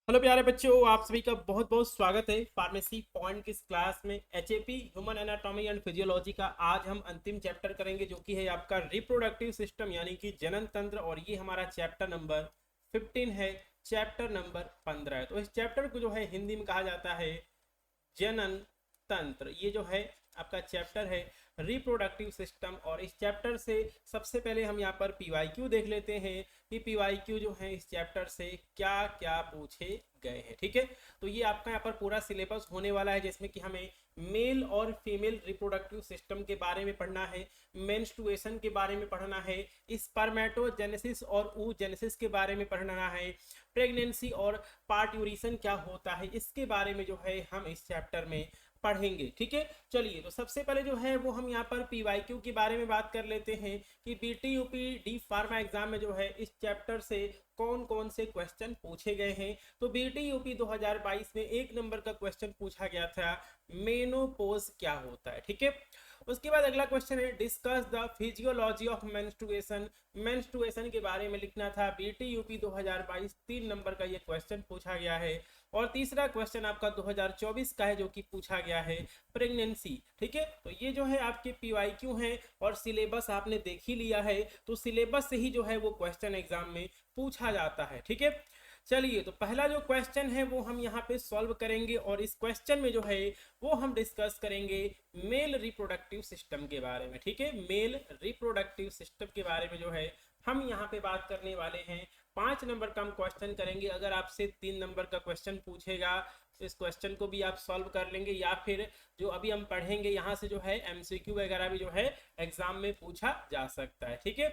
Hello प्यारे बच्चों, आप सभी का बहुत बहुत स्वागत है फार्मेसी पॉइंट की इस क्लास में। HAP human anatomy and physiology का आज हम अंतिम चैप्टर करेंगे जो कि है आपका रिप्रोडक्टिव सिस्टम यानी कि जनन तंत्र। और ये हमारा चैप्टर नंबर 15 है, चैप्टर नंबर 15 है। तो इस चैप्टर को जो है हिंदी में कहा जाता है जनन तंत्र। ये जो है आपका चैप्टर है रिप्रोडक्टिव सिस्टम। और इस चैप्टर से सबसे पहले हम यहाँ पर पीवाईक्यू देख लेते हैं कि पीवाईक्यू जो है इस चैप्टर से क्या क्या पूछे गए हैं। ठीक है, तो ये आपका यहाँ पर पूरा सिलेबस होने वाला है जिसमें कि हमें मेल और फीमेल रिप्रोडक्टिव सिस्टम के बारे में पढ़ना है, मेंस्ट्रुएशन के बारे में पढ़ना है, स्पर्मेटोजेनेसिस और oogenesis के बारे में पढ़ना है, प्रेगनेंसी और पार्ट्यूरेशन क्या होता है इसके बारे में जो है हम इस चैप्टर में पढ़ेंगे। ठीक है, चलिए तो सबसे पहले जो है वो हम यहाँ पर पीवाईक्यू के बारे में बात कर लेते हैं कि BT UP D pharma exam में जो है इस चैप्टर से कौन कौन से क्वेश्चन पूछे गए हैं। तो बीटी यूपी 2022 में 1 नंबर का क्वेश्चन पूछा गया था, मेनोपॉज क्या होता है। ठीक है, उसके बाद अगला क्वेश्चन है discuss the physiology of menstruation. Menstruation के बारे में लिखना था। बीटी यूपी 2022 3 नंबर का ये क्वेश्चन पूछा गया है। और तीसरा क्वेश्चन आपका 2024 का है जो कि पूछा गया है प्रेगनेंसी। ठीक है, तो ये जो है आपके पीवाईक्यू हैं और सिलेबस आपने देख ही लिया है, तो सिलेबस से ही जो है वो क्वेश्चन एग्जाम में पूछा जाता है। ठीक है, चलिए तो पहला जो क्वेश्चन है वो हम यहाँ पे सॉल्व करेंगे और इस क्वेश्चन में जो है वो हम डिस्कस करेंगे मेल रिप्रोडक्टिव सिस्टम के बारे में। ठीक है, मेल रिप्रोडक्टिव सिस्टम के बारे में जो है हम यहाँ पे बात करने वाले हैं। 5 नंबर का हम क्वेश्चन करेंगे। अगर आपसे 3 नंबर का क्वेश्चन पूछेगा तो इस क्वेश्चन को भी आप सॉल्व कर लेंगे, या फिर जो अभी हम पढ़ेंगे यहाँ से जो है एमसीक्यू वगैरह भी जो है एग्जाम में पूछा जा सकता है। ठीक है,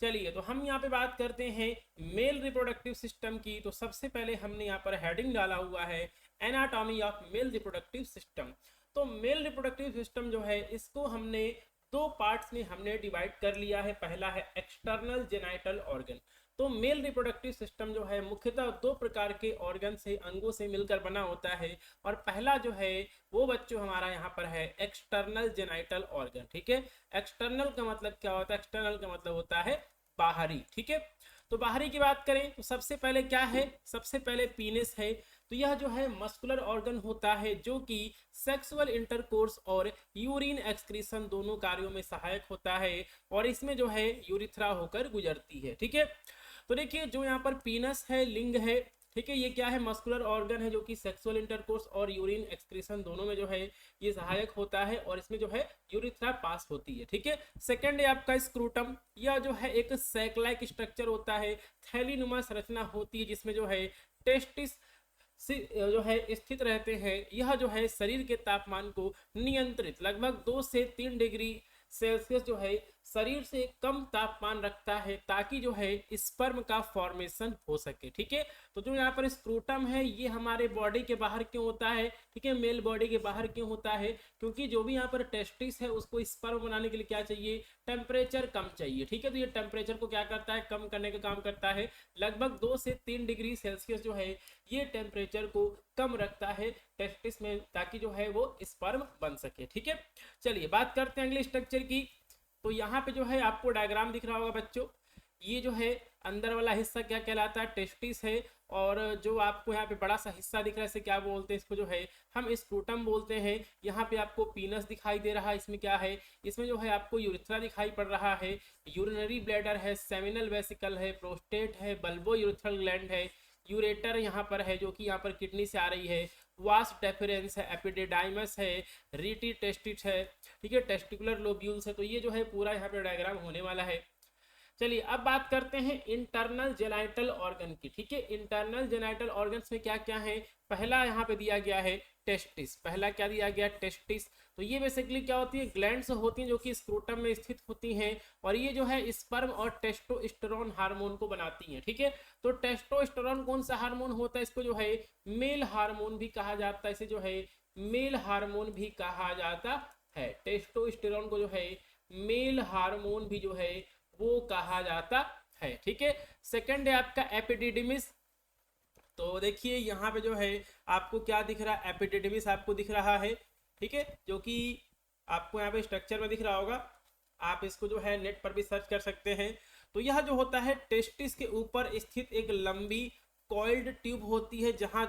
चलिए तो हम यहाँ पे बात करते हैं मेल रिप्रोडक्टिव सिस्टम की। तो सबसे पहले हमने यहाँ पर हेडिंग डाला हुआ है anatomy of male reproductive system. तो मेल रिप्रोडक्टिव सिस्टम जो है इसको हमने 2 पार्ट्स में हमने डिवाइड कर लिया है। पहला है एक्सटर्नल जेनाइटल ऑर्गन। तो मेल रिप्रोडक्टिव सिस्टम जो है मुख्यतः 2 प्रकार के ऑर्गन से, अंगों से मिलकर बना होता है। और पहला जो है वो बच्चों हमारा यहाँ पर है एक्सटर्नल जेनाइटल ऑर्गन। ठीक है, एक्सटर्नल का मतलब क्या होता है? एक्सटर्नल का मतलब होता है बाहरी। ठीक है, तो बाहरी की बात करें तो सबसे पहले क्या है? सबसे पहले पीनिस है। तो यह जो है मस्कुलर ऑर्गन होता है जो कि सेक्सुअल इंटरकोर्स और यूरिन एक्सक्रीशन दोनों कार्यों में सहायक होता है और इसमें जो है यूरिथ्रा होकर गुजरती है। ठीक है, तो देखिए जो यहाँ पर पीनस है, लिंग है, ठीक है, ये क्या है? मस्कुलर ऑर्गन है जो कि सेक्सुअल इंटरकोर्स और यूरिन एक्सक्रीशन दोनों में जो है ये सहायक होता है और इसमें जो है यूरिथ्रा पास होती है। ठीक है, सेकंड है आपका स्क्रूटम। यह जो है एक सैक लाइक स्ट्रक्चर होता है, थैलीनुमा संरचना होती है जिसमें जो है टेस्टिस जो है स्थित रहते हैं। यह जो है शरीर के तापमान को नियंत्रित लगभग 2 से 3 डिग्री सेल्सियस जो है शरीर से कम तापमान रखता है ताकि जो है स्पर्म का फॉर्मेशन हो सके। ठीक है, तो जो यहाँ पर स्क्रूटम है ये हमारे बॉडी के बाहर क्यों होता है? ठीक है, मेल बॉडी के बाहर क्यों होता है? क्योंकि जो भी यहाँ पर टेस्टिस है उसको स्पर्म बनाने के लिए क्या चाहिए? टेम्परेचर कम चाहिए। ठीक है, तो ये टेम्परेचर को क्या करता है? कम करने का काम करता है। लगभग 2 से 3 डिग्री सेल्सियस जो है ये टेम्परेचर को कम रखता है टेस्टिस में ताकि जो है वो स्पर्म बन सके। ठीक है, चलिए बात करते हैं अगले स्ट्रक्चर की। तो यहाँ पे जो है आपको डायग्राम दिख रहा होगा बच्चों, ये जो है अंदर वाला हिस्सा क्या कहलाता है? टेस्टिस है। और जो आपको यहाँ पे बड़ा सा हिस्सा दिख रहा है इसे क्या बोलते हैं? इसको जो है हम स्क्रूटम बोलते हैं। यहाँ पे आपको पीनस दिखाई दे रहा है, इसमें क्या है? इसमें जो है आपको यूरिथ्रा दिखाई पड़ रहा है, यूरिनरी ब्लैडर है, सेमिनल वेसिकल है, प्रोस्टेट है, बल्बो यूरिथ्रल ग्लैंड है, यूरेटर यहाँ पर है जो कि यहाँ पर किडनी से आ रही है, वास डेफरेंस है, एपिडेडाइमस है, रीटी टेस्टिस है। ठीक है, टेस्टिकुलर लोब्यूल्स है। तो ये जो है पूरा यहाँ पे डायग्राम होने वाला है। चलिए अब बात करते हैं इंटरनल जेनाइटल ऑर्गन की। ठीक है, इंटरनल जेनाइटल ऑर्गन्स में क्या क्या है? पहला यहाँ पे दिया गया है टेस्टिस। पहला क्या दिया गया? टेस्टिस। तो ये बेसिकली क्या होती है? ग्लैंड्स होती हैं जो कि स्क्रोटम में स्थित होती हैं और ये जो है स्पर्म और टेस्टोस्टेरोन हार्मोन को बनाती हैं। ठीक है, तो टेस्टोस्टेरोन कौन सा हार्मोन होता है? इसको जो है मेल हार्मोन भी कहा जाता है। इसे जो है मेल हार्मोन भी कहा जाता है। टेस्टोस्टेरोन को जो है मेल हार्मोन भी जो है वो कहा जाता है। ठीक है, सेकंड है आपका एपिडिडिमिस। तो देखिए यहाँ पे जो है आपको क्या दिख रहा है? एपिडिडिमिस आपको दिख रहा है। ठीक है, जो कि आपको यहाँ पे स्ट्रक्चर में दिख रहा होगा, आप इसको जो है नेट पर भी सर्च कर सकते हैं। तो यह जो होता है टेस्टिस के ऊपर स्थित एक लंबी कॉइल्ड ट्यूब होती है जहां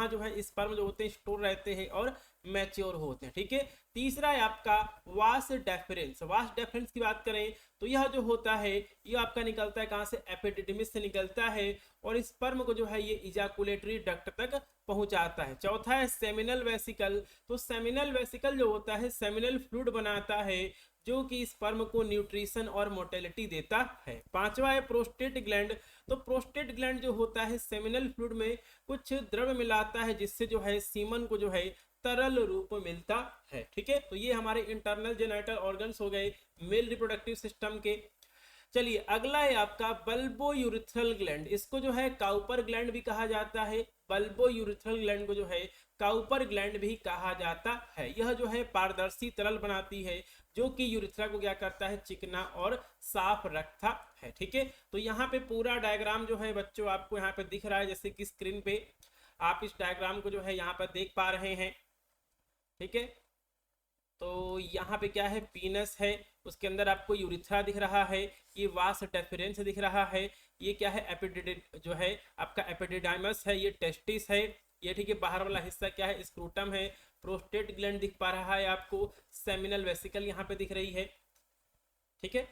जो है स्पर्म जो होते हैं स्टोर रहते हैं और मैच्योर होते हैं। ठीक है, तीसरा है आपका वास डेफरेंस। वास डेफरेंस की बात करें तो यह जो होता है ये आपका निकलता है कहां से, एपिडिडिमिस से निकलता है और स्पर्म को जो है ये इजाकुलेटरी डक्ट तक पहुंचाता है। चौथा है सेमिनल वेसिकल। तो सेमिनल वेसिकल जो होता है सेमिनल फ्लूइड बनाता है जो कि स्पर्म को न्यूट्रिशन और मोटेलिटी देता है। पांचवा है प्रोस्टेट ग्लैंड। तो प्रोस्टेट ग्लैंड जो होता है सेमिनल फ्लूइड में कुछ द्रव मिलाता है जिससे जो है सीमन को जो है तरल रूप मिलता है। ठीक है, तो ये हमारे इंटरनल जेनिटल ऑर्गन्स हो गए मेल रिप्रोडक्टिव सिस्टम के। चलिए अगला है आपका बल्बो यूरिथ्रल ग्लैंड। इसको जो है काउपर ग्लैंड भी कहा जाता है। बल्बो यूरिथ्रल ग्लैंड को जो है काउपर ग्लैंड भी कहा जाता है। यह जो है पारदर्शी तरल बनाती है जो कि यूरिथ्रा को क्या करता है, चिकना और साफ रखता है। ठीक है, तो यहाँ पे पूरा डायग्राम जो है बच्चों आपको यहाँ पे दिख रहा है, जैसे कि स्क्रीन पे आप इस डायग्राम को जो है यहाँ पर देख पा रहे हैं। ठीक है, तो यहाँ पे क्या है, पीनस है, उसके अंदर आपको यूरिथ्रा दिख रहा है, ये वास डेफरेंस दिख रहा है, ये क्या है जो है आपका एपिडिडाइमस है, ये टेस्टिस है, ये ठीक है बाहर वाला हिस्सा क्या है, स्क्रूटम है, प्रोस्टेट ग्लैंड दिख पा रहा है आपको, सेमिनल वेसिकल यहाँ पे दिख रही है। ठीक है,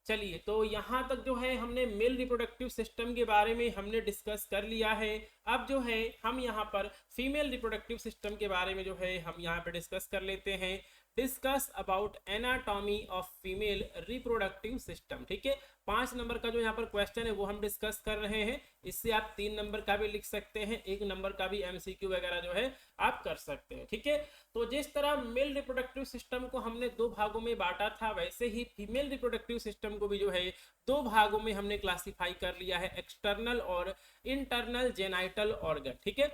चलिए तो यहाँ तक जो है हमने मेल रिप्रोडक्टिव सिस्टम के बारे में हमने डिस्कस कर लिया है। अब जो है हम यहाँ पर फीमेल रिप्रोडक्टिव सिस्टम के बारे में जो है हम यहाँ पर डिस्कस कर लेते हैं। Discuss about anatomy of female reproductive system. ठीक है, 5 नंबर का जो यहाँ पर क्वेश्चन है वो हम डिस्कस कर रहे हैं। इससे आप 3 नंबर का भी लिख सकते हैं, 1 नंबर का भी एमसीक्यू वगैरह जो है आप कर सकते हैं। ठीक है, तो जिस तरह मेल रिप्रोडक्टिव सिस्टम को हमने 2 भागों में बांटा था वैसे ही फीमेल रिप्रोडक्टिव सिस्टम को भी जो है 2 भागों में हमने क्लासिफाई कर लिया है, एक्सटर्नल और इंटरनल जेनाइटल ऑर्गन। ठीक है,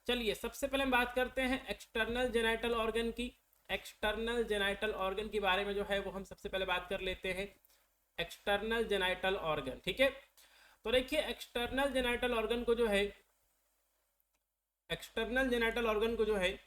चलिए सबसे पहले हम बात करते हैं एक्सटर्नल जेनाइटल ऑर्गन की। एक्सटर्नल जेनाइटल ऑर्गन के बारे में जो है वो हम सबसे पहले बात कर लेते हैं, एक्सटर्नल जेनाइटल ऑर्गन। ठीक है, तो देखिए एक्सटर्नल जेनाइटल ऑर्गन को जो है, एक्सटर्नल जेनाइटल ऑर्गन को जो है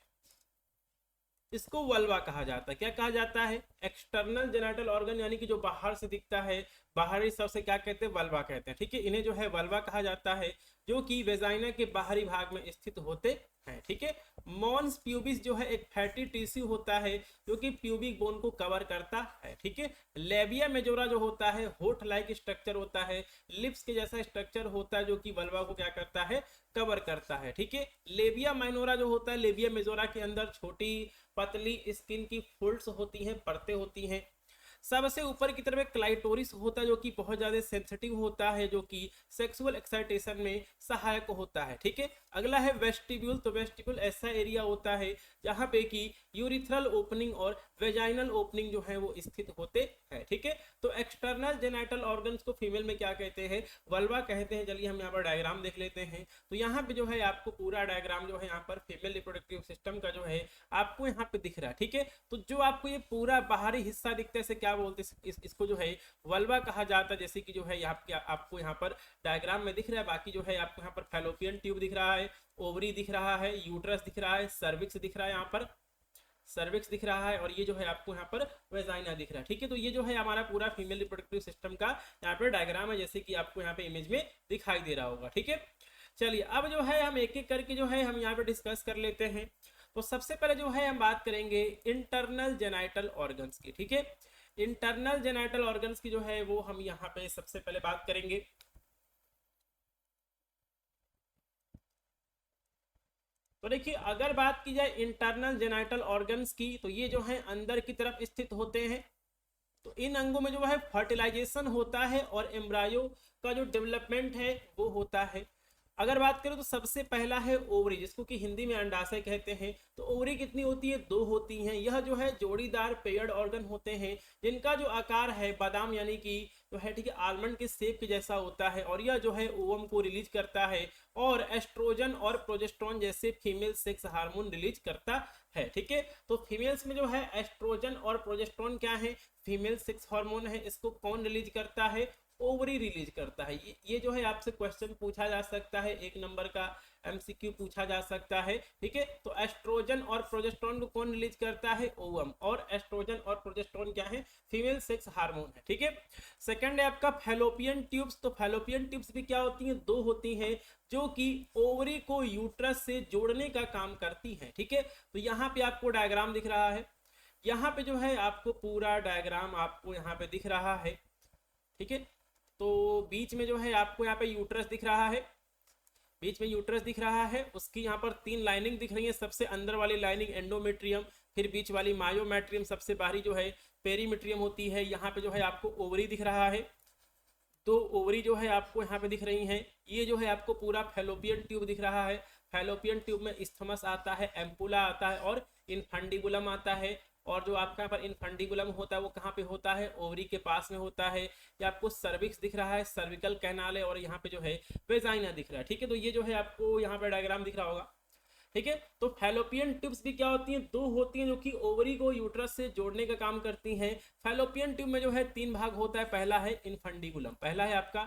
इसको वल्वा कहा जाता है। क्या कहा जाता है, एक्सटर्नल जेनाइटल ऑर्गन यानी कि जो बाहर से दिखता है, बाहरी सब से क्या कहते हैं, वल्वा कहते हैं। ठीक है, इन्हें जो है वल्वा कहा जाता है जो कि वेजाइना के बाहरी भाग में स्थित होते हैं। ठीक है, मॉन्स प्यूबिस जो है एक फैटी टिश्यू होता है जो कि प्यूबिक बोन को कवर करता है। ठीक है, लेबिया मेजोरा जो होता है होठ लाइक स्ट्रक्चर होता है, लिप्स के जैसा स्ट्रक्चर होता है जो कि वल्वा को क्या करता है, कवर करता है। ठीक है, लेबिया माइनोरा जो होता है, लेबिया मेजोरा के अंदर छोटी पतली स्किन की फोल्ड्स होती हैं, परतें होती हैं। सबसे ऊपर की तरफ एक क्लाइटोरिस होता है जो कि बहुत ज्यादा सेंसिटिव होता है, जो कि सेक्सुअल एक्साइटेशन में सहायक होता है। ठीक है, अगला है वेस्टिब्यूल। तो वेस्टिब्यूल ऐसा एरिया होता है जहां पे कि यूरिथ्रल ओपनिंग और वेजाइनल ओपनिंग जो है वो स्थित होते हैं। ठीक है, तो एक्सटर्नल जेनाइटल ऑर्गन्स को फीमेल में क्या कहते हैं, वल्वा कहते हैं। चलिए हम यहाँ पर डायग्राम देख लेते हैं। तो यहाँ पे जो है आपको पूरा डायग्राम जो है यहाँ पर फीमेल रिप्रोडक्टिव सिस्टम का जो है आपको यहाँ पे दिख रहा है। ठीक है, तो जो आपको ये पूरा बाहरी हिस्सा दिखता है इसे क्या बोलते हैं, इसको जो है वल्वा कहा जाता है। जैसे कि जो है आपको यहाँ पर डायग्राम में दिख रहा है। बाकी जो है आपको यहाँ पर फैलोपियन ट्यूब दिख रहा है, ओवरी दिख रहा है, यूट्रस दिख रहा है, सर्विक्स दिख रहा है, यहाँ पर सर्विक्स दिख रहा है, और ये जो है आपको यहाँ पर वेजाइना दिख रहा है। ठीक है, तो ये जो है हमारा पूरा फीमेल रिप्रोडक्टिव सिस्टम का यहाँ पर डायग्राम है, जैसे कि आपको यहाँ पे इमेज में दिखाई दे रहा होगा। ठीक है, चलिए अब जो है हम एक एक करके जो है हम यहाँ पे डिस्कस कर लेते हैं। तो सबसे पहले जो है हम बात करेंगे इंटरनल जेनाइटल ऑर्गन्स की। ठीक है, इंटरनल जेनाइटल ऑर्गन्स की जो है वो हम यहाँ पे सबसे पहले बात करेंगे। तो देखिए अगर बात की जाए इंटरनल जेनाइटल ऑर्गन्स की तो ये जो है अंदर की तरफ स्थित होते हैं। तो इन अंगों में जो है फर्टिलाइजेशन होता है और एम्ब्रायो का जो डेवलपमेंट है वो होता है। अगर बात करें तो सबसे पहला है ओवरी, जिसको कि हिंदी में अंडाशय कहते हैं। तो ओवरी कितनी होती है, 2 होती हैं। यह जो है जोड़ीदार पेयर्ड ऑर्गन होते हैं जिनका जो आकार है बादाम यानी कि जो है ठीक है आलमंड के शेप के जैसा होता है, और यह जो है ओवम को रिलीज करता है और एस्ट्रोजन और प्रोजेस्टेरोन जैसे फीमेल सेक्स हार्मोन रिलीज करता है। ठीक है, तो फीमेल्स में जो है एस्ट्रोजन और प्रोजेस्टेरोन क्या है, फीमेल सेक्स हार्मोन है। इसको कौन रिलीज करता है, ओवरी रिलीज करता है। ये जो है आपसे क्वेश्चन पूछा जा सकता है, 1 नंबर का एमसीक्यू पूछा जा सकता है, ठीक है। तो एस्ट्रोजन और प्रोजेस्टेरोन को कौन रिलीज करता है? ओवम। और एस्ट्रोजन और प्रोजेस्टेरोन क्या है? फीमेल सेक्स हार्मोन है, ठीक है। सेकंड है आपका फैलोपियन ट्यूब्स। तो फैलोपियन ट्यूब्स भी क्या होती हैं? 2 होती हैं, जो कि ओवरी को यूट्रस से जोड़ने का काम करती हैं, ठीक है। तो यहाँ पे आपको डायग्राम दिख रहा है, यहाँ पे जो है आपको पूरा डायग्राम आपको यहाँ पे दिख रहा है, ठीक है। तो बीच में जो है आपको यहाँ पे यूट्रस दिख रहा है, बीच में यूट्रस दिख रहा है, उसकी यहाँ पर 3 लाइनिंग दिख रही है। सबसे अंदर वाली लाइनिंग एंडोमेट्रियम, फिर बीच वाली मायोमेट्रियम, सबसे बाहरी जो है पेरीमेट्रियम होती है। यहाँ पे जो है आपको ओवरी दिख रहा है, 2 ओवरी जो है आपको यहाँ पे दिख रही हैं। ये जो है आपको पूरा फैलोपियन ट्यूब दिख रहा है। फैलोपियन ट्यूब में इस्थमस आता है, एम्पुला आता है और इनफंडिबुलम आता है। और जो आपका यहाँ पर इनफंडिबुलम होता है वो कहाँ पे होता है? ओवरी के पास में होता है। ये आपको सर्विक्स दिख रहा है, सर्विकल कैनाल है, और यहाँ पे जो है वेजाइना दिख रहा है, ठीक है। तो ये जो है आपको यहाँ पे डायग्राम दिख रहा होगा, ठीक है। तो फैलोपियन ट्यूब्स भी क्या होती हैं? 2 होती हैं, जो कि ओवरी को यूट्रस से जोड़ने का काम करती हैं। फैलोपियन ट्यूब में जो है 3 भाग होता है। पहला है इनफंडिबुलम, पहला है आपका,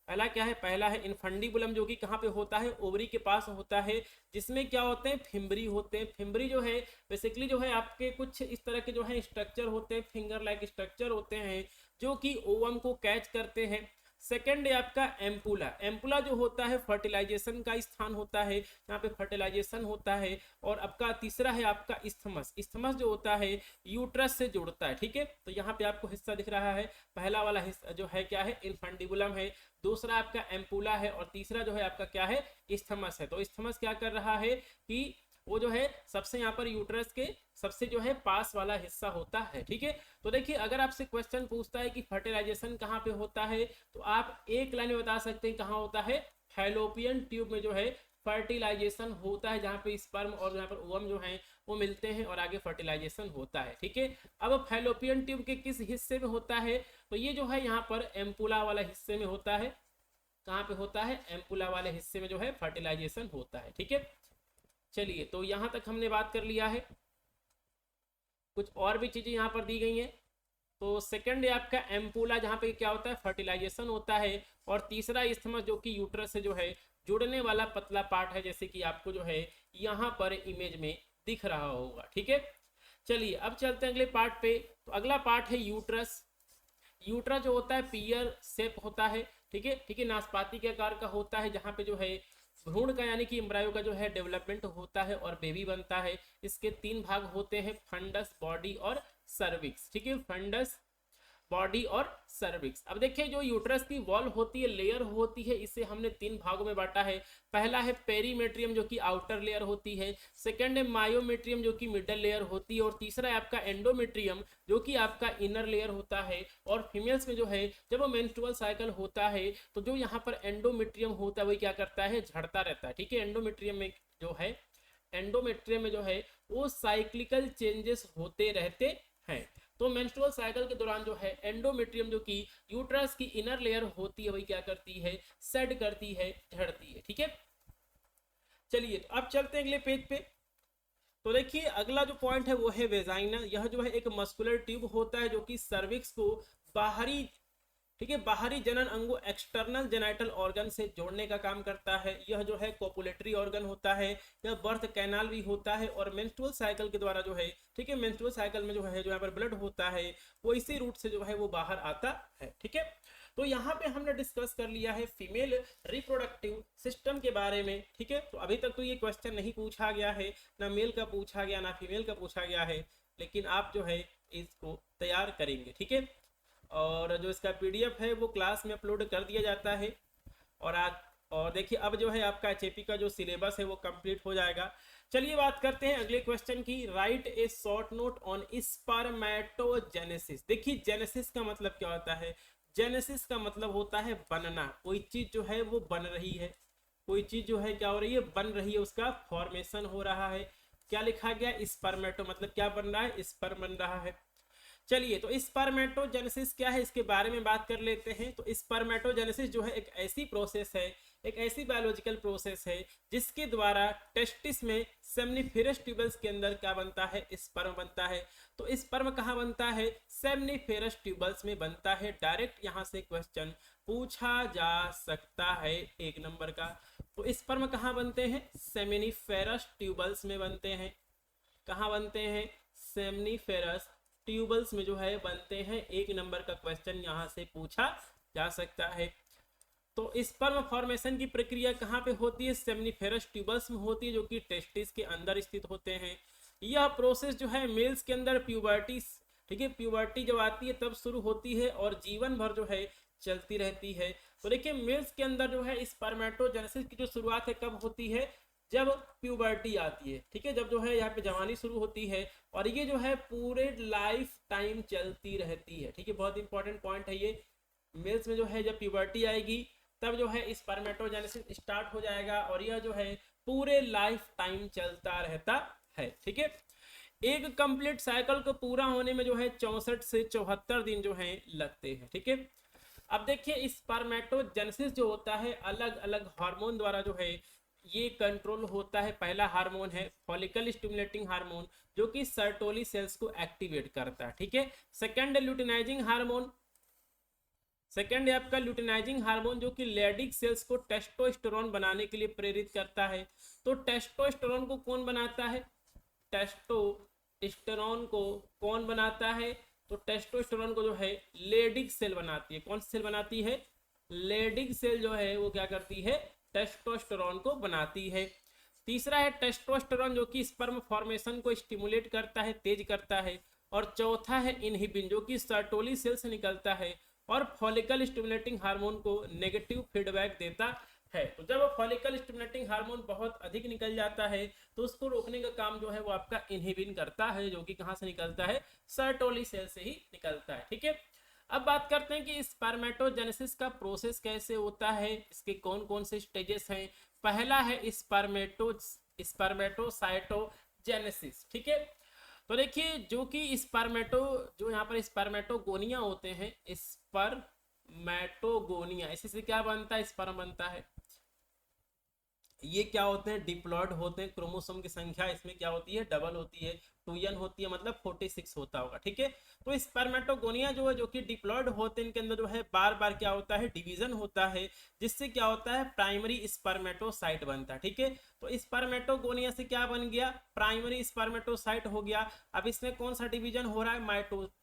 पहला क्या है? पहला है इनफंडिबुलम, जो कि कहाँ पे होता है? ओवरी के पास होता है, जिसमें क्या होते हैं? फिम्बरी होते हैं। फिम्बरी जो है बेसिकली जो है आपके कुछ इस तरह के जो है स्ट्रक्चर होते हैं, फिंगर लाइक स्ट्रक्चर होते हैं, जो कि ओवम को कैच करते हैं। सेकंड है आपका एम्पुला। एम्पुला जो होता है फर्टिलाइजेशन का स्थान होता है, यहाँ पे फर्टिलाइजेशन होता है। और आपका तीसरा है आपका इस्थमस। इस्थमस जो होता है यूट्रस से जोड़ता है, ठीक है। तो यहाँ पे आपको हिस्सा दिख रहा है, पहला वाला हिस्सा जो है क्या है? इनफंडिबुलम है, दूसरा आपका एम्पुला है, और तीसरा जो है आपका क्या है? इस्थमस है। तो इस्थमस क्या कर रहा है कि वो जो है सबसे यहाँ पर यूट्रस के सबसे जो है पास वाला हिस्सा होता है, ठीक है। तो देखिए, अगर आपसे क्वेश्चन पूछता है कि फर्टिलाइजेशन कहाँ पे होता है, तो आप एक लाइन में बता सकते हैं कहाँ होता है? फैलोपियन ट्यूब में जो है फर्टिलाइजेशन होता है, जहाँ पे स्पर्म और यहाँ पर ओवम जो है वो मिलते हैं और आगे फर्टिलाइजेशन होता है, ठीक है। अब फैलोपियन ट्यूब के किस हिस्से में होता है? तो ये जो है यहाँ पर एम्पुला वाला हिस्से में होता है। कहाँ पे होता है? एम्पुला वाले हिस्से में जो है फर्टिलाइजेशन होता है, ठीक है। चलिए, तो यहां तक हमने बात कर लिया है। कुछ और भी चीजें यहाँ पर दी गई हैं। तो सेकंड है आपका एम्पुला, जहाँ पे क्या होता है? फर्टिलाइजेशन होता है। और तीसरा इस्थमस, जो कि यूट्रस से जो है जुड़ने वाला पतला पार्ट है, जैसे कि आपको जो है यहाँ पर इमेज में दिख रहा होगा, ठीक है। चलिए, अब चलते हैं अगले पार्ट पे। तो अगला पार्ट है यूट्रस। यूट्रस जो होता है पियर शेप होता है, ठीक है, ठीक है, नाशपाती के आकार का होता है, जहाँ पे जो है भ्रूण का यानी कि एम्ब्रायो का जो है डेवलपमेंट होता है और बेबी बनता है। इसके 3 भाग होते हैं, फंडस, बॉडी और सर्विक्स, ठीक है। फंडस, बॉडी और सर्विक्स। अब देखिए, जो यूट्रस की वॉल होती है, लेयर होती है, इसे हमने 3 भागों में बांटा है। पहला है पेरीमेट्रियम, जो कि आउटर लेयर होती है। सेकंड है मायोमेट्रियम, जो कि मिडल लेयर होती है। और तीसरा है आपका एंडोमेट्रियम, जो कि आपका इनर लेयर होता है। और फीमेल्स में जो है जब वो मेंस्ट्रुअल साइकिल होता है, तो जो यहाँ पर एंडोमेट्रियम होता है वही क्या करता है? झड़ता रहता है, ठीक है। एंडोमेट्रियम में जो है, एंडोमेट्रियम में जो है वो साइक्लिकल चेंजेस होते रहते हैं। तो मेंस्ट्रुअल साइकिल के दौरान जो है एंडोमेट्रियम, जो कि यूट्रस की इनर लेयर होती है, वही क्या करती है? सेड करती है, झड़ती है, ठीक है। चलिए, तो अब चलते हैं अगले पेज पे। तो देखिए, अगला जो पॉइंट है वो है वेजाइना। यह जो है एक मस्कुलर ट्यूब होता है, जो कि सर्विक्स को बाहरी, ठीक है, बाहरी जनन अंगों एक्सटर्नल जेनाइटल ऑर्गन से जोड़ने का काम करता है। यह जो है कोपुलेटरी ऑर्गन होता है, यह बर्थ कैनाल भी होता है। और मेंस्ट्रुअल साइकिल के द्वारा जो है, ठीक है, मेंस्ट्रुअल साइकिल में जो है जो यहाँ पर ब्लड होता है वो इसी रूट से जो है वो बाहर आता है, ठीक है। तो यहाँ पे हमने डिस्कस कर लिया है फीमेल रिप्रोडक्टिव सिस्टम के बारे में, ठीक है। तो अभी तक तो ये क्वेश्चन नहीं पूछा गया है, ना मेल का पूछा गया ना फीमेल का पूछा गया है, लेकिन आप जो है इसको तैयार करेंगे, ठीक है। और जो इसका पीडीएफ है वो क्लास में अपलोड कर दिया जाता है। और देखिए, अब जो है आपका एचएपी का जो सिलेबस है वो कंप्लीट हो जाएगा। चलिए, बात करते हैं अगले क्वेश्चन की। Right A short note on spermatogenesis. देखिए, जेनेसिस का मतलब क्या होता है? जेनेसिस का मतलब होता है बनना। कोई चीज जो है वो बन रही है, कोई चीज जो है क्या हो रही है? बन रही है, उसका फॉर्मेशन हो रहा है। क्या लिखा गया? स्पर्मेटो, मतलब क्या बन रहा है? स्पर्म बन रहा है। चलिए, तो स्पर्मेटोजेनेसिस क्या है इसके बारे में बात कर लेते हैं। तो स्पर्मेटोजेनेसिस जो है एक ऐसी प्रोसेस है एक ऐसी बायोलॉजिकल प्रोसेस है जिसके द्वारा टेस्टिस में सेमनीफेरस ट्यूबल्स के अंदर क्या बनता है, स्पर्म बनता है। तो स्पर्म कहाँ बनता है, सेमनीफेरस ट्यूबल्स में बनता है। डायरेक्ट यहाँ से क्वेश्चन पूछा जा सकता है 1 नंबर का। तो स्पर्म कहाँ बनते हैं, सेमनीफेरस ट्यूबल्स में बनते हैं। कहाँ बनते हैं, सेमनीफेरस ट्यूबल्स में जो है बनते हैं। 1 नंबर का क्वेश्चन यहाँ से पूछा जा सकता है। तो स्पर्म फॉर्मेशन की प्रक्रिया कहाँ पे होती है, सेमनीफेरस ट्यूबल्स में होती है, जो कि टेस्टिस के अंदर स्थित होते हैं। यह प्रोसेस जो है मेल्स के अंदर प्यूबर्टी, ठीक है, प्यूबर्टी जब आती है तब शुरू होती है और जीवन भर जो है चलती रहती है। तो देखिए मेल्स के अंदर जो है स्पर्मेटोजेनेसिस की जो शुरुआत है कब होती है, जब प्यूबर्टी आती है, ठीक है, जब जो है यहाँ पे जवानी शुरू होती है और ये जो है पूरे लाइफ टाइम चलती रहती है। ठीक है, बहुत इंपॉर्टेंट पॉइंट है ये। मेल्स में जो है जब प्यूबर्टी आएगी तब जो है स्पर्मेटोजेनेसिस स्टार्ट हो जाएगा और यह जो है पूरे लाइफ टाइम चलता रहता है। ठीक है, एक कंप्लीट साइकिल को पूरा होने में जो है 64 से 74 दिन जो है लगते हैं। ठीक है, अब देखिए स्पर्मेटोजेनेसिस जो होता है अलग अलग हार्मोन द्वारा जो है ये कंट्रोल होता है। पहला हार्मोन है फॉलिकल स्टिमुलेटिंग हार्मोन, जो कि सर्टोली सेल्स को एक्टिवेट करता है। ठीक है, सेकंड ल्यूटिनाइजिंग हार्मोन, सेकंड है आपका ल्यूटिनाइजिंग हार्मोन, जो कि लेडिक सेल्स को टेस्टोस्टेरोन बनाने के लिए प्रेरित करता है। तो टेस्टोस्टेरोन को कौन बनाता है, टेस्टोस्टेरोन को कौन बनाता है, तो टेस्टोस्टेरोन को जो है लेडिक सेल बनाती है। कौन सी सेल बनाती है, लेडिक सेल जो है वो क्या करती है, टेस्टोस्टेरोन को बनाती है। तीसरा है टेस्टोस्टेरोन, जो कि स्पर्म फॉर्मेशन को स्टिमुलेट करता है, तेज करता है। और चौथा है इनहिबिन, जो कि सर्टोली सेल से निकलता है और फॉलिकल स्टिमुलेटिंग हार्मोन को नेगेटिव फीडबैक देता है। तो जब फॉलिकल स्टिमुलेटिंग हार्मोन बहुत अधिक निकल जाता है तो उसको रोकने का काम जो है वो आपका इनहिबिन करता है, जो कि कहां से निकलता है, सर्टोली सेल से ही निकलता है। ठीक है, अब बात करते हैं कि स्पर्मेटोजेनेसिस का प्रोसेस कैसे होता है, इसके कौन कौन से स्टेजेस हैं। पहला है स्पर्मेटोसाइटोजेनेसिस। ठीक है, तो देखिए जो कि जो यहाँ पर स्पर्मेटोगोनिया होते हैं, स्पर्मेटोगोनिया, इसी से क्या बनता है, स्पर्म बनता है। ये क्या होते हैं, डिप्लॉयड होते हैं। क्रोमोसोम की संख्या इसमें क्या होती है, डबल होती है, 2n होती है, मतलब 46 होता होगा। ठीक है, तो स्पर्मेटोगोनिया जो है, जो कि डिप्लॉयड होते हैं, इनके अंदर जो है बार बार क्या होता है, डिवीजन होता है, जिससे क्या होता है, प्राइमरी स्पर्मेटोसाइट बनता है। ठीक है, तो स्पर्मेटोगोनिया से क्या बन गया, प्राइमरी स्पर्मेटोसाइट हो गया। अब इसमें कौन सा डिवीजन हो रहा है,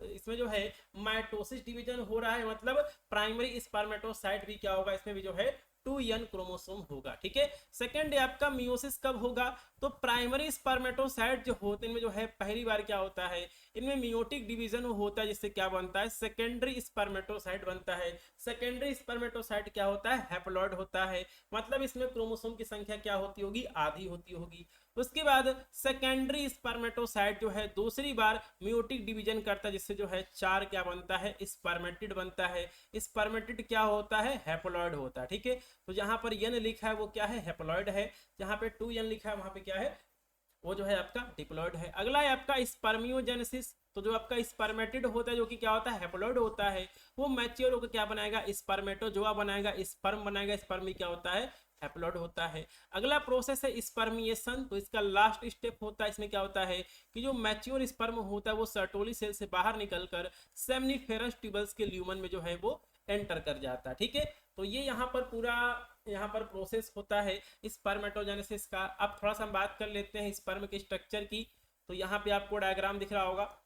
इसमें जो है माइटोसिस डिवीजन हो रहा है, मतलब प्राइमरी स्पर्मेटोसाइट भी क्या होगा, इसमें भी जो है 2n क्रोमोसोम होगा। ठीक है, सेकंड है आपका मियोसिस कब होगा, तो प्राइमरी स्पर्मेटोसाइट जो होते हैं इनमें जो है पहली बार क्या होता है, इनमें मियोटिक डिवीजन होता है, जिससे क्या बनता है, सेकेंडरी स्पर्मेटोसाइट बनता है। सेकेंडरी स्पर्मेटोसाइट क्या होता है, हैप्लॉइड होता है, मतलब इसमें क्रोमोसोम की संख्या क्या होती होगी, आधी होती होगी। उसके बाद सेकेंडरी स्पर्मेटोसाइट जो है दूसरी बार मियोटिक डिवीजन करता है, जिससे जो है 4 क्या बनता है, स्पर्मेटिड बनता है। स्पर्मेटिड क्या होता है, हैप्लॉइड होता है। ठीक है, तो जहां पर n लिखा है वो क्या है, हैप्लॉइड है, जहां पे 2n लिखा है वहां पे क्या है, वो जो है आपका डिप्लॉइड है। अगला है आपका स्पर्मियोजेनेसिस, तो जो आपका स्पर्मेटिड होता है, जो कि क्या होता है, हैप्लॉइड होता है, वो मैच्योर होकर क्या बनाएगा, स्पर्मेटोजोआ बनाएगा, स्पर्म बनाएगा। स्पर्मी क्या होता है, हैप्लॉइड होता है। अगला प्रोसेस है स्पर्मिएशन, तो इसका लास्ट स्टेप होता है, इसमें क्या होता है कि जो मैच्योर स्पर्म होता है वो सर्टोली सेल से बाहर निकलकर सेमनीफेरस ट्यूबल्स के ल्यूमन में जो है वो एंटर कर जाता है। ठीक है, तो ये यहाँ पर पूरा यहाँ पर प्रोसेस होता है स्पर्मेटोजेनेसिस का। अब थोड़ा सा हम बात कर लेते हैं स्पर्म के स्ट्रक्चर की। तो यहाँ पे आपको डायग्राम दिख रहा होगा,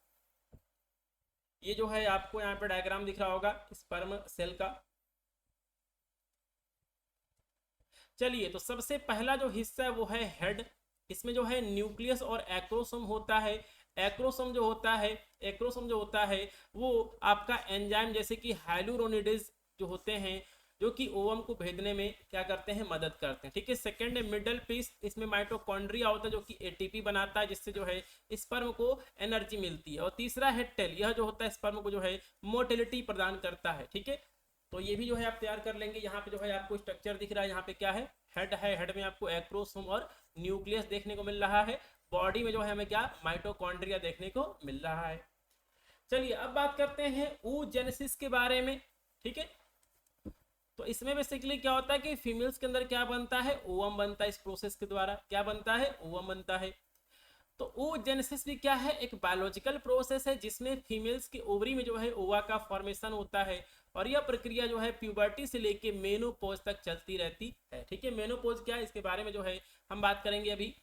ये जो है आपको यहाँ पे डायग्राम दिख रहा होगा स्पर्म सेल का। चलिए, तो सबसे पहला जो हिस्सा है वो है हेड। इसमें जो है न्यूक्लियस और एक्रोसोम होता है। एक्रोसोम जो होता है वो आपका एंजाइम जैसे कि हाइलुरोनिडेज जो होते हैं, जो कि ओवम को भेदने में क्या करते हैं, मदद करते हैं। ठीक है, सेकंड है मिडल पीस, इसमें माइटोकॉन्ड्रिया होता है, जो कि एटीपी बनाता है, जिससे जो है स्पर्म को एनर्जी मिलती है। और तीसरा है टेल, यह जो होता है स्पर्म को जो है मोटिलिटी प्रदान करता है। ठीक है, तो ये भी जो है आप तैयार कर लेंगे। यहाँ पे जो है आपको स्ट्रक्चर दिख रहा है, यहाँ पे क्या है, हेड है, हेड में आपको एक्रोसोम और न्यूक्लियस देखने को मिल रहा है। बॉडी में जो है हमें क्या, माइटोकॉन्ड्रिया देखने को मिल रहा है। चलिए अब बात करते हैं oogenesis के बारे में। ठीक है, तो इसमें बेसिकली क्या होता है कि फीमेल्स के अंदर क्या बनता है, ओवम बनता है। इस प्रोसेस के द्वारा क्या बनता है, ओवम बनता है। तो oogenesis भी क्या है, एक बायोलॉजिकल प्रोसेस है जिसमें फीमेल्स की ओवरी में जो है ओवा का फॉर्मेशन होता है और यह प्रक्रिया जो है प्यूबर्टी से लेके मेनोपॉज तक चलती रहती है। ठीक है, मेनोपॉज क्या है इसके बारे में जो है हम बात करेंगे अभी।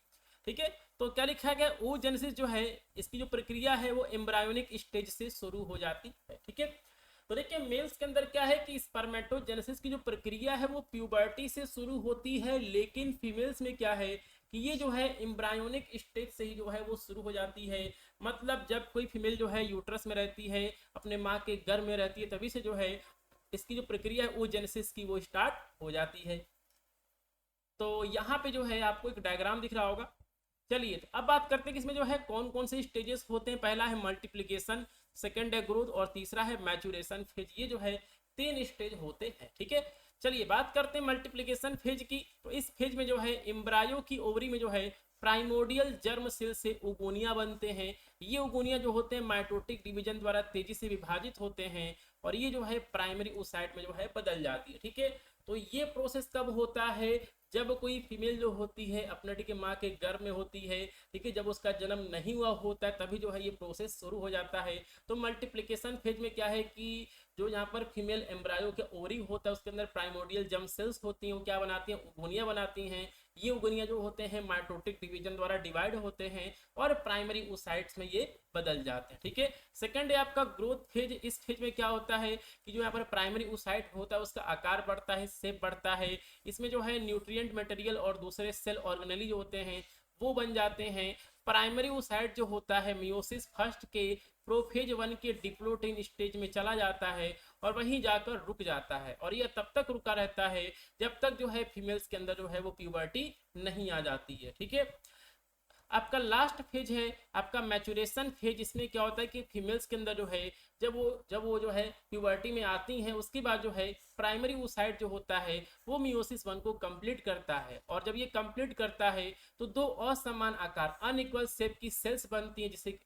ठीक है, तो क्या लिखा गया, oogenesis जो है इसकी जो प्रक्रिया है वो एम्ब्रायोनिक स्टेज से शुरू हो जाती है। ठीक है, तो देखिए मेल्स के अंदर क्या है कि स्पर्मेटोजेनेसिस की जो प्रक्रिया है वो प्यूबर्टी से शुरू होती है, लेकिन फीमेल्स में क्या है कि ये जो है एम्ब्रायोनिक स्टेज से ही जो है वो शुरू हो जाती है। मतलब जब कोई फीमेल जो है यूट्रस में रहती है, अपने माँ के गर्भ में रहती है, तभी से जो है इसकी जो प्रक्रिया है oogenesis की वो स्टार्ट हो जाती है। तो यहाँ पे जो है आपको एक डायग्राम दिख रहा होगा। चलिए तो अब बात करते हैं कि इसमें जो है कौन कौन से स्टेजेस होते हैं। पहला है मल्टीप्लिकेशन, सेकंड है ग्रोथ और तीसरा है मैचुरेशन फेज। ये जो है 3 स्टेज होते हैं। ठीक है, चलिए बात करते हैं मल्टीप्लिकेशन फेज की। तो इस फेज में जो है एम्ब्रायो की ओवरी में जो है प्राइमोडियल जर्म सेल से उगोनिया बनते हैं। ये उगोनिया जो होते हैं माइटोटिक डिवीजन द्वारा तेजी से विभाजित होते हैं और ये जो है प्राइमरी oocyte में जो है बदल जाती है। ठीक है, तो ये प्रोसेस कब होता है, जब कोई फीमेल जो होती है अपने ठीक है माँ के गर्भ में होती है। ठीक है, जब उसका जन्म नहीं हुआ होता है तभी जो है ये प्रोसेस शुरू हो जाता है। तो मल्टीप्लिकेशन फेज में क्या है कि जो यहाँ पर फीमेल एम्ब्रायो के ओवरी होता है उसके अंदर प्राइमोडियल जर्म सेल्स होती हैं, वो क्या बनाती हैं, उगोनिया बनाती हैं। ये उगोनिया जो होते हैं माइटोटिक डिवीजन द्वारा डिवाइड होते हैं और प्राइमरी oocytes में ये बदल जाते हैं। ठीक है, सेकंड है आपका ग्रोथ फेज। इस फेज में क्या होता है कि जो यहाँ पर प्राइमरी oocyte होता है उसका आकार बढ़ता है, शेप बढ़ता है। इसमें जो है न्यूट्रिएंट मटेरियल और दूसरे सेल ऑर्गेनेली जो होते हैं वो बन जाते हैं। प्राइमरी oocyte जो होता है मियोसिस फर्स्ट के प्रोफेज 1 के डिप्लोटिन स्टेज में चला जाता है और वहीं जाकर रुक जाता है और यह तब तक रुका रहता है जब तक जो है फीमेल्स के अंदर जो है वो प्यूबर्टी नहीं आ जाती है। ठीक है, आपका लास्ट फेज है आपका मैचुरेशन फेज। इसमें क्या होता है कि फीमेल्स के अंदर जो है जब वो जो है प्यूबर्टी में आती हैं उसके बाद जो है प्राइमरी oocyte जो होता है वो मियोसिस 1 को कंप्लीट करता है और जब ये कंप्लीट करता है तो 2 असमान आकार अनइक्वल शेप की सेल्स बनती हैं जिसे,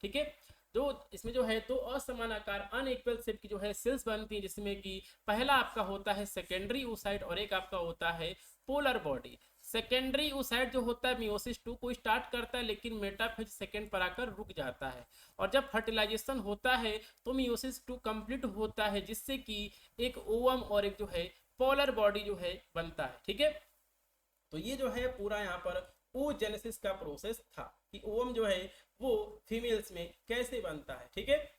ठीक है, जो इसमें जो है 2 असमान आकार अनइक्वल शेप की जो है सेल्स बनती हैं जिसमें कि पहला आपका होता है सेकेंडरी oocyte और एक आपका होता है पोलर बॉडी। सेकेंडरी oocyte जो होता है मियोसिस 2 को स्टार्ट करता है लेकिन मेटाफेज सेकेंड पर आकर रुक जाता है और जब फर्टिलाइजेशन होता है तो मियोसिस 2 कंप्लीट होता है जिससे कि एक ओवम और एक जो है पोलर बॉडी जो है बनता है। ठीक है, तो ये जो है पूरा यहाँ पर oogenesis का प्रोसेस था कि ओवम जो है वो फीमेल्स में कैसे बनता है। ठीक है,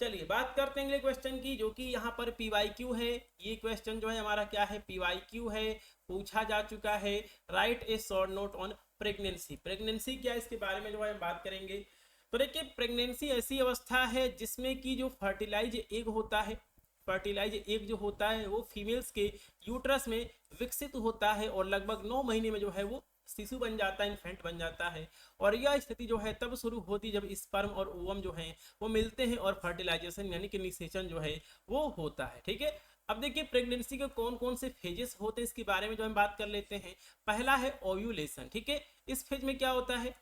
चलिए बात करते हैं अगले क्वेश्चन की जो कि यहाँ पर PYQ है। ये क्वेश्चन जो है हमारा क्या है, PYQ है, पूछा जा चुका है। Right A short note on pregnancy. Pregnancy क्या है इसके बारे में जो है हम बात करेंगे। तो देखिए प्रेगनेंसी ऐसी अवस्था है जिसमें कि जो फर्टिलाइज एग होता है, फर्टिलाइज एग जो होता है वो फीमेल्स के यूट्रस में विकसित होता है और लगभग 9 महीने में जो है वो शिशु बन जाता है, इन्फेंट बन जाता है। और यह स्थिति जो है तब शुरू होती है जब स्पर्म और ओवम जो है वो मिलते हैं और फर्टिलाइजेशन यानी कि निषेचन जो है वो होता है। ठीक है, अब देखिए प्रेगनेंसी के कौन कौन से फेजेस होते हैं इसके बारे में जो हम बात कर लेते हैं। पहला है ओव्यूलेशन। ठीक है, इस फेज में क्या होता है,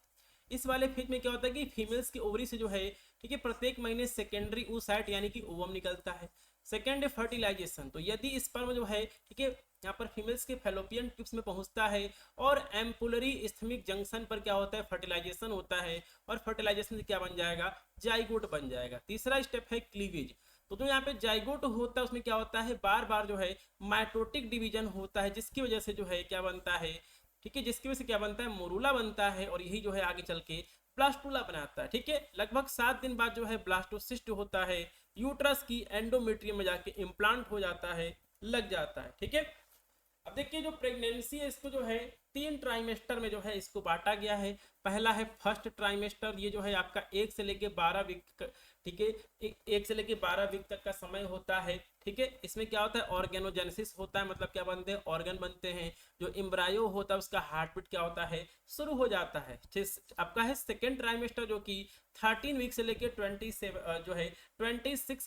इस वाले फेज में क्या होता है कि फीमेल्स की ओवरी से जो है, ठीक है, प्रत्येक महीने सेकेंडरी oocyte यानी कि ओवम निकलता है। सेकेंड है फर्टिलाइजेशन। तो यदि स्पर्म जो है, ठीक है, यहाँ पर फीमेल्स के फैलोपियन ट्यूब्स में पहुंचता है और एम्पुलरी इस्थमिक जंक्शन पर क्या होता है, फर्टिलाइजेशन होता है और फर्टिलाइजेशन से क्या बन जाएगा, जाइगोट बन जाएगा। तीसरा स्टेप है क्लीवेज। तो जो यहाँ पे जाइगोट होता है उसमें क्या होता है, बार बार जो है माइटोटिक डिवीजन होता है जिसकी वजह से जो है क्या बनता है, ठीक है, जिसकी वजह से क्या बनता है, मोरूला बनता है और यही जो है आगे चल के ब्लास्टुला बनाता है। ठीक है, लगभग 7 दिन बाद जो है ब्लास्टोसिस्ट होता है, यूट्रस की एंडोमेट्रियम में जाके इम्प्लांट हो जाता है, लग जाता है। ठीक है, अब देखिए जो प्रेगनेंसी है इसको जो है 3 ट्राइमेस्टर में जो है इसको बांटा गया है। पहला है फर्स्ट ट्राइमेस्टर, ये जो है आपका 1 से लेके 12 वीक, ठीक है, 1 से लेके 12 वीक तक का समय होता है। ठीक है, इसमें क्या होता है, ऑर्गेनोजेनेसिस होता है, मतलब क्या बनते हैं, ऑर्गन बनते हैं। जो एम्ब्रायो होता है उसका हार्टबीट क्या होता है, शुरू हो जाता है। आपका है सेकेंड ट्राइमेस्टर जो कि 13 वीक से लेके 26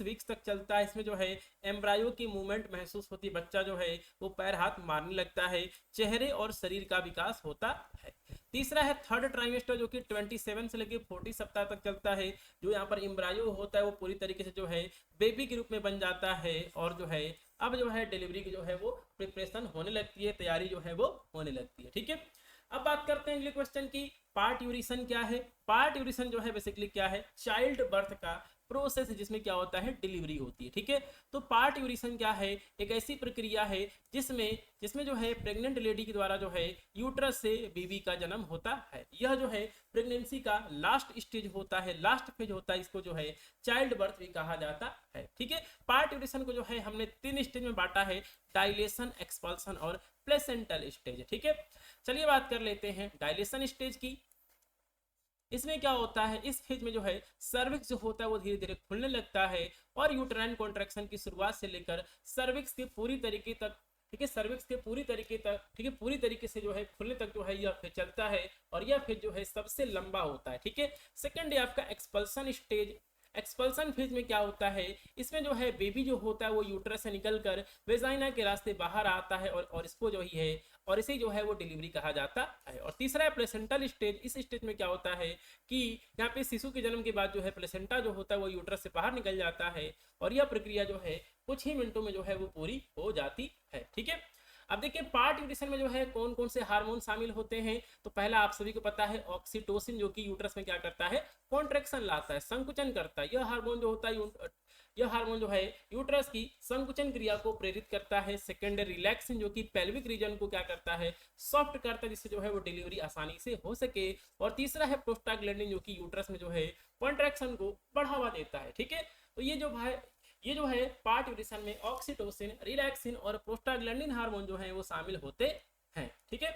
वीक्स तक चलता है। इसमें जो है एम्ब्रायो की मूवमेंट महसूस होती है, बच्चा जो है वो पैर हाथ मारने लगता है, चेहरे और शरीर का विकास होता है। तीसरा है थर्ड ट्राइमेस्टर जो कि 27 से लेकर 40 सप्ताह तक चलता है। जो यहाँ पर एम्ब्रायो होता है वो पूरी तरीके से जो है बेबी के रूप में बन जाता है और जो है अब जो है डिलीवरी की जो है वो प्रिपरेशन होने लगती है, तैयारी जो है वो होने लगती है। ठीक है, अब बात करते हैं अगले क्वेश्चन की, पार्ट्यूरेशन क्या है। पार्ट्यूरेशन जो है बेसिकली क्या है, चाइल्ड बर्थ का प्रोसेस जिसमें क्या होता है, डिलीवरी होती है। ठीक है, तो पार्ट्यूरेशन क्या है, एक ऐसी प्रक्रिया है जिसमें जिसमें जो है प्रेग्नेंट लेडी के द्वारा जो है यूट्रस से बेबी का जन्म होता है। यह जो है प्रेगनेंसी का लास्ट स्टेज होता है, लास्ट फेज होता है, इसको जो है चाइल्ड बर्थ भी कहा जाता है। ठीक है, पार्ट्यूरेशन को जो है हमने 3 स्टेज में बांटा है, डायलेशन, एक्सपल्सन और प्लेसेंटल स्टेज। ठीक है, चलिए बात कर लेते हैं डायलेशन स्टेज की। इसमें क्या होता है, इस फेज में जो है सर्विक्स जो होता है वो धीरे धीरे खुलने लगता है और यूट्राइन कॉन्ट्रैक्शन की शुरुआत से लेकर सर्विक्स के पूरी तरीके तक, ठीक है, सर्विक्स के पूरी तरीके तक, ठीक है, पूरी तरीके से जो है खुलने तक जो है यह फेज चलता है और यह फेज जो है सबसे लंबा होता है। ठीक है, सेकंड है आपका एक्सपल्सन स्टेज। एक्सपल्सन फेज में क्या होता है, इसमें जो है बेबी जो होता है वो यूट्रस से निकलकर वेजाइना के रास्ते बाहर आता है और इसको जो ही है और इसे जो है वो डिलीवरी कहा जाता है। और तीसरा है प्लेसेंटल स्टेज। इस स्टेज में क्या होता है कि यहाँ पे शिशु के जन्म के बाद जो है प्लेसेंटा जो होता है वो यूट्रस से बाहर निकल जाता है और यह प्रक्रिया जो है कुछ ही मिनटों में जो है वो पूरी हो जाती है। ठीक है, अब देखिए पार्ट्यूरेशन में जो है कौन कौन से हार्मोन शामिल होते हैं। तो पहला आप सभी को पता है ऑक्सीटोसिन, जो कि यूट्रस में क्या करता है, कॉन्ट्रैक्शन लाता है, संकुचन करता है। यह हार्मोन जो होता है, यह हार्मोन जो है यूट्रस की संकुचन क्रिया को प्रेरित करता है। सेकेंड है रिलैक्सिन, जो कि पेल्विक रीजन को क्या करता है, सॉफ्ट करता है, जिससे जो है वो डिलीवरी आसानी से हो सके। और तीसरा है प्रोस्टाग्लैंडिन, जो कि यूट्रस में जो है कॉन्ट्रैक्शन को बढ़ावा देता है। ठीक है, तो ये जो है पार्ट्यूरेशन में ऑक्सीटोसिन, रिलैक्सिन और प्रोस्टाग्लैंडिन हार्मोन जो है वो शामिल होते हैं। ठीक है,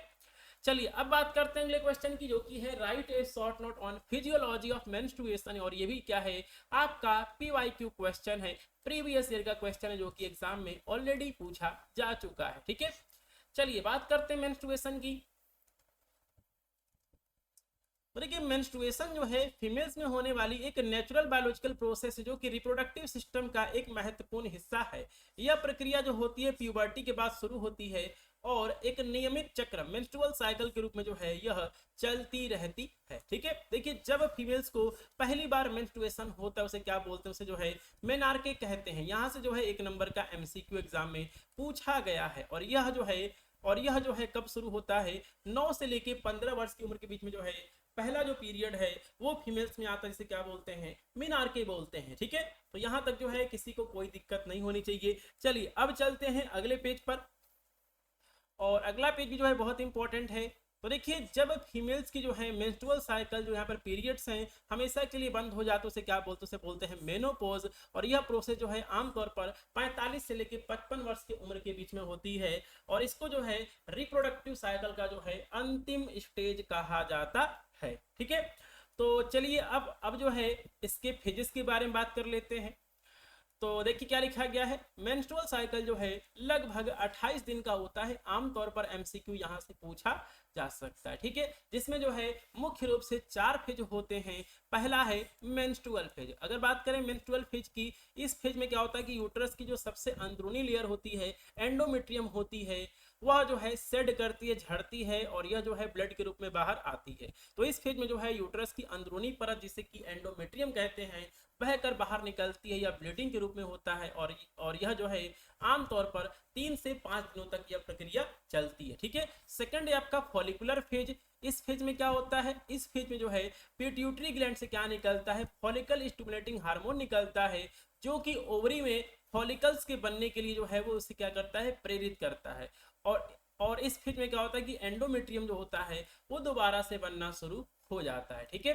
चलिए अब बात करते हैं अगले क्वेश्चन की, जो कि है right A short note on physiology of menstruation. और ये भी क्या है, आपका पीवाईक्यू क्वेश्चन है, प्रीवियस ईयर का क्वेश्चन है, जो कि एग्जाम में ऑलरेडी पूछा जा चुका है। ठीक है, चलिए बात करते हैं मेंस्ट्रुएशन की। तो देखिए मेंस्ट्रुएशन जो है फीमेल्स में होने वाली एक नेचुरल बायोलॉजिकल प्रोसेस है, जो कि रिप्रोडक्टिव सिस्टम का एक महत्वपूर्ण हिस्सा है। यह प्रक्रिया जो होती है प्यूबर्टी के बाद शुरू होती है और एक नियमित चक्र मेंस्ट्रुअल साइकिल के रूप में जो है यह चलती रहती है। ठीक है, देखिए जब फीमेल्स को पहली बार मेंस्ट्रुएशन होता है उसे क्या बोलते हैं, उसे जो है मेनार्के कहते हैं। यहाँ से जो है 1 नंबर का एमसीक्यू एग्जाम में पूछा गया है। और यह जो है कब शुरू होता है, 9 से लेके 15 वर्ष की उम्र के बीच में जो है पहला जो पीरियड है वो फीमेल्स में आता है, जिसे क्या बोलते हैं, मेनार्के बोलते हैं। ठीक है, तो यहां तक जो है किसी को कोई दिक्कत नहीं होनी चाहिए। चलिए अब चलते हैं अगले पेज पर, और अगला पेज भी जो है बहुत इंपॉर्टेंट है। तो देखिए जब फीमेल्स की जो है मेंस्ट्रुअल साइकिल, जो यहाँ पर पीरियड्स हैं, हमेशा के लिए बंद हो जाते उसे क्या बोलते हैं, उसे बोलते हैं मेनोपॉज। और यह प्रोसेस जो है आमतौर पर 45 से लेकर 55 वर्ष की उम्र के बीच में होती है और इसको जो है रिप्रोडक्टिव साइकिल का जो है अंतिम स्टेज कहा जाता है। ठीक है, तो चलिए अब जो है इसके फेजेस के बारे में बात कर लेते हैं। तो देखिए क्या लिखा गया है, मेंस्ट्रुअल साइकिल जो है लगभग 28 दिन का होता है। आमतौर पर एमसीक्यू यहां से पूछा जा सकता है। ठीक है, जिसमें जो है मुख्य रूप से 4 फेज होते हैं। पहला है मेंस्ट्रुअल फेज। अगर बात करें मेंस्ट्रुअल फेज की, इस फेज में क्या होता है कि यूट्रस की जो सबसे अंदरूनी लेयर होती है, एंडोमेट्रियम होती है, वह जो है सेड करती है, झड़ती है और यह जो है ब्लड के रूप में बाहर आती है। तो इस फेज में जो है यूट्रस की अंदरूनी परत, जिसे कि एंडोमेट्रियम कहते हैं, बहकर बाहर निकलती है या ब्लीडिंग के रूप में होता है और यह जो है आमतौर पर 3 से 5 दिनों तक यह प्रक्रिया चलती है। ठीक है, सेकंड है आपका फॉलिकुलर फेज। इस फेज में क्या होता है, इस फेज में जो है पिट्यूटरी ग्लैंड से क्या निकलता है, फॉलिकल स्टिमुलेटिंग हार्मोन निकलता है, जो कि ओवरी में फॉलिकल्स के बनने के लिए जो है वो उसे क्या करता है, प्रेरित करता है। और इस फेज में क्या होता है कि एंडोमेट्रियम जो होता है वो दोबारा से बनना शुरू हो जाता है। ठीक है,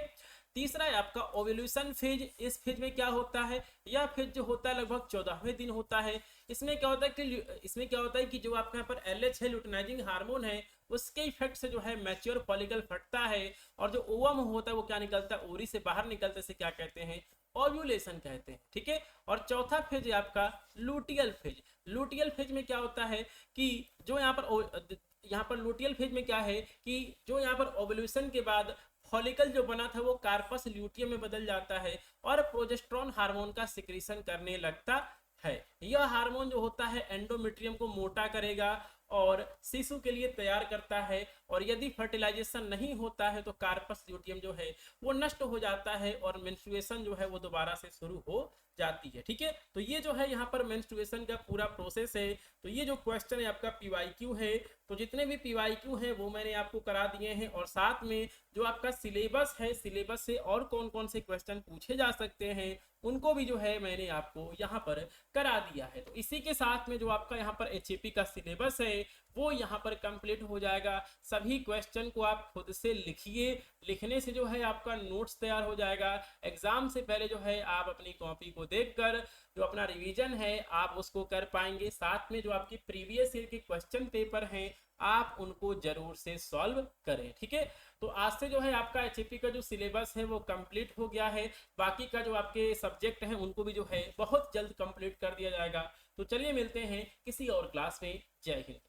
तीसरा है आपका ओव्यूलेशन फेज। इस फेज में क्या होता है, यह फेज जो होता है लगभग 14वें दिन होता है। इसमें क्या होता है कि जो आपके यहाँ पर LH है, लुटिनाइजिंग हार्मोन है, उसके इफेक्ट से जो है मैच्योर फॉलिकल फटता है और जो ओवम होता है वो क्या निकलता है, ओरी से बाहर निकलता है, इसे क्या कहते हैं, ओव्यूलेशन कहते हैं। ठीक है, और चौथा फेज है आपका लूटियल फेज। लूटियल फेज में क्या होता है कि जो यहाँ पर लूटियल फेज में क्या है कि जो यहाँ पर ओव्यूलेशन के बाद फॉलिकल जो बना था वो कार्पस ल्यूटियम में बदल जाता है और प्रोजेस्टेरोन हार्मोन का सिक्रीशन करने लगता है। यह हार्मोन जो होता है एंडोमेट्रियम को मोटा करेगा और शिशु के लिए तैयार करता है, और यदि फर्टिलाइजेशन नहीं होता है तो कार्पस ल्यूटियम जो है वो नष्ट हो जाता है और मेंस्ट्रुएशन जो है वो दोबारा से शुरू हो जाती है। ठीक है, तो ये जो है यहाँ पर मेंस्ट्रुएशन का पूरा प्रोसेस है। तो ये जो क्वेश्चन है आपका पीवाईक्यू है, तो जितने भी पीवाईक्यू हैं वो मैंने आपको करा दिए हैं, और साथ में जो आपका सिलेबस है, सिलेबस से और कौन कौन से क्वेश्चन पूछे जा सकते हैं उनको भी जो है मैंने आपको यहाँ पर करा दिया है। तो इसी के साथ में जो आपका यहाँ पर एचएपी का सिलेबस है वो यहाँ पर कंप्लीट हो जाएगा। सभी क्वेश्चन को आप खुद से लिखिए, लिखने से जो है आपका नोट्स तैयार हो जाएगा। एग्जाम से पहले जो है आप अपनी कॉपी को देखकर जो अपना रिवीजन है आप उसको कर पाएंगे। साथ में जो आपकी प्रीवियस ईयर के क्वेश्चन पेपर हैं आप उनको जरूर से सॉल्व करें। ठीक है, तो आज से जो है आपका एचएपी का जो सिलेबस है वो कंप्लीट हो गया है। बाकी का जो आपके सब्जेक्ट हैं उनको भी जो है बहुत जल्द कंप्लीट कर दिया जाएगा। तो चलिए मिलते हैं किसी और क्लास में। जय हिंद।